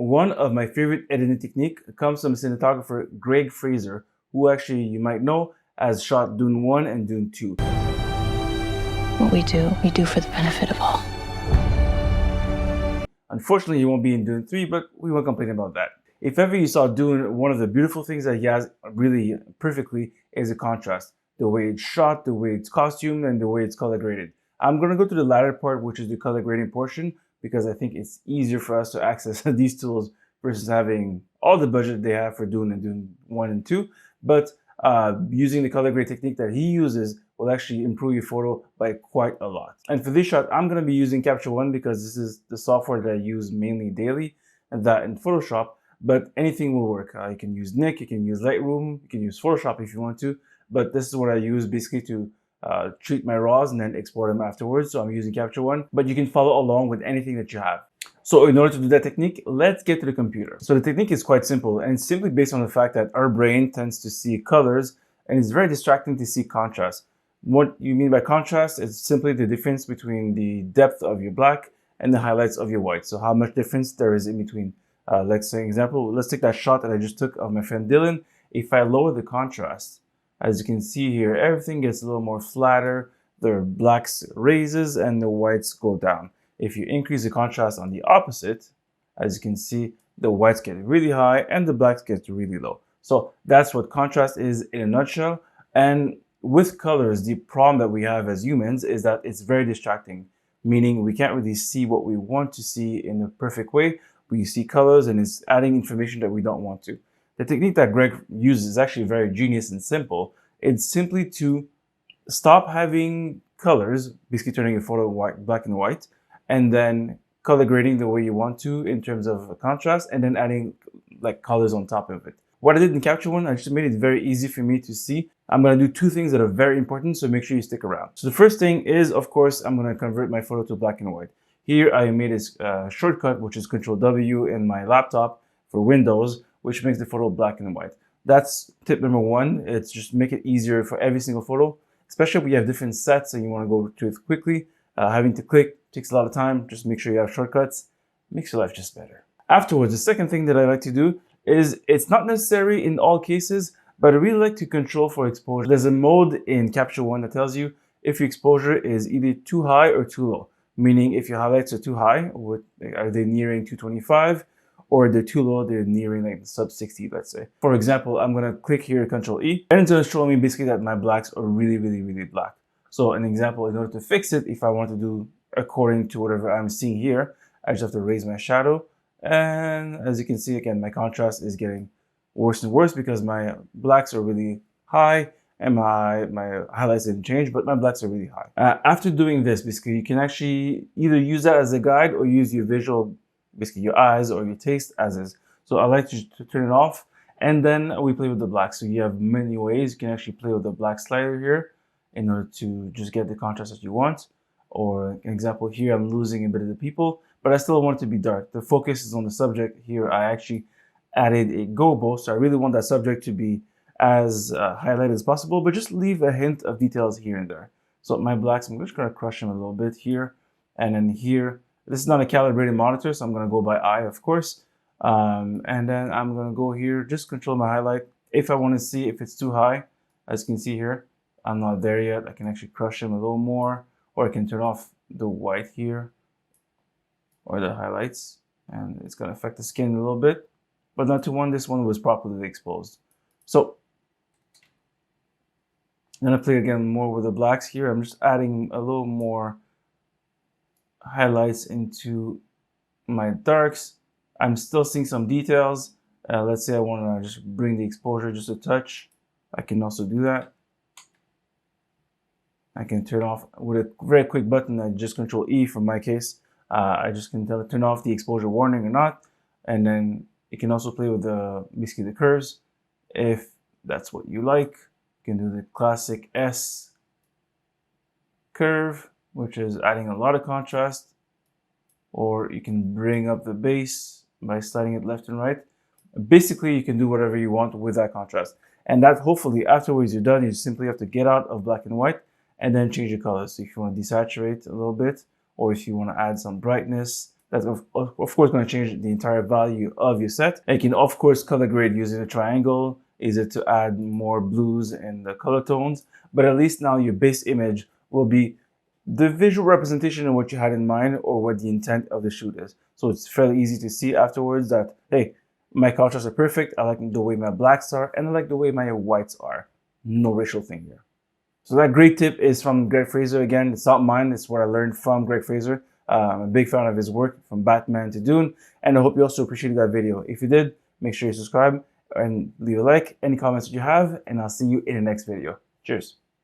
one of my favorite editing technique comes from cinematographer Greig Fraser, who actually you might know has shot Dune 1 and Dune 2. What we do for the benefit of all. Unfortunately, he won't be in Dune 3, but we won't complain about that. If ever you saw Dune, one of the beautiful things that he has really perfectly is the contrast. The way it's shot, the way it's costumed, and the way it's color graded. I'm going to go to the latter part, which is the color grading portion, because I think it's easier for us to access these tools versus having all the budget they have for Dune and Dune 1 and 2. But using the color grade technique that he uses will actually improve your photo by quite a lot. And for this shot, I'm going to be using Capture One because this is the software that I use mainly daily, and that in Photoshop. But anything will work. You can use Nik, you can use Lightroom, you can use Photoshop if you want to. But this is what I use basically to treat my RAWs and then export them afterwards. So I'm using Capture One, but you can follow along with anything that you have. So in order to do that technique, let's get to the computer. So the technique is quite simple, and it's simply based on the fact that our brain tends to see colors, and it's very distracting to see contrast. What you mean by contrast is simply the difference between the depth of your black and the highlights of your white. So how much difference there is in between. Let's say example, let's take that shot that I just took of my friend Dylan. If I lower the contrast, as you can see here, everything gets a little more flatter, the blacks raises and the whites go down. If you increase the contrast on the opposite, as you can see, the whites get really high and the blacks get really low. So that's what contrast is in a nutshell. And with colors, the problem that we have as humans is that it's very distracting, meaning we can't really see what we want to see in a perfect way. We see colors and it's adding information that we don't want to. The technique that Greig uses is actually very genius and simple. It's simply to stop having colors, basically turning your photo white, black and white, and then color grading the way you want to in terms of contrast, and then adding like colors on top of it. What I did in Capture One, I just made it very easy for me to see. I'm going to do two things that are very important, so make sure you stick around. So the first thing is, of course, I'm going to convert my photo to black and white. Here I made a shortcut, which is Control W in my laptop for Windows, which makes the photo black and white. That's tip number one. It's just make it easier for every single photo, especially if you have different sets and you want to go to it quickly. Having to click takes a lot of time. Just make sure you have shortcuts. Makes your life just better. Afterwards, the second thing that I like to do is, it's not necessary in all cases, but I really like to control for exposure. There's a mode in Capture One that tells you if your exposure is either too high or too low. Meaning if your highlights are too high, are they nearing 225? Or they're too low, they're nearing like sub 60, let's say. For example, I'm gonna click here, Control E, and it's gonna show me basically that my blacks are really, really, really black. So an example, in order to fix it, if I want to do according to whatever I'm seeing here, I just have to raise my shadow. And as you can see, again, my contrast is getting worse and worse because my blacks are really high and my highlights didn't change, but my blacks are really high. After doing this, basically, you can actually either use that as a guide or use your visual, basically your eyes or your taste as is. So I like to turn it off, and then we play with the black. So you have many ways. You can actually play with the black slider here in order to just get the contrast that you want. Or an example here, I'm losing a bit of the people, but I still want it to be dark. The focus is on the subject. Here I actually added a gobo, so I really want that subject to be as highlighted as possible, but just leave a hint of details here and there. So my blacks, I'm just gonna crush them a little bit here, and then here. This is not a calibrated monitor, so I'm gonna go by eye, of course. And then I'm gonna go here, just control my highlight. If I wanna see if it's too high, as you can see here, I'm not there yet. I can actually crush them a little more, or I can turn off the white here, or the highlights, and it's gonna affect the skin a little bit, but not to one, this one was properly exposed. So I'm gonna play again more with the blacks here. I'm just adding a little more highlights into my darks. I'm still seeing some details. Let's say I want to just bring the exposure just a touch. I can also do that. I can turn off with a very quick button. I just Control E for my case. I just can turn off the exposure warning or not, and then you can also play with basically the curves if that's what you like. You can do the classic S curve, which is adding a lot of contrast, or you can bring up the base by sliding it left and right. Basically, you can do whatever you want with that contrast. And that hopefully afterwards you're done, you simply have to get out of black and white and then change the colors. So if you want to desaturate a little bit, or if you want to add some brightness, That's of course going to change the entire value of your set. And you can of course color grade using a triangle, easier to add more blues in the color tones, but at least now your base image will be the visual representation of what you had in mind or what the intent of the shoot is. So it's fairly easy to see afterwards that, hey, my contrasts are perfect, I like the way my blacks are, and I like the way my whites are. No racial thing here. So that great tip is from Greig Fraser. Again, it's not mine, it's what I learned from Greig Fraser. I'm a big fan of his work, from Batman to Dune, and I hope you also appreciated that video. If you did, make sure you subscribe and leave a like, any comments that you have, and I'll see you in the next video. Cheers.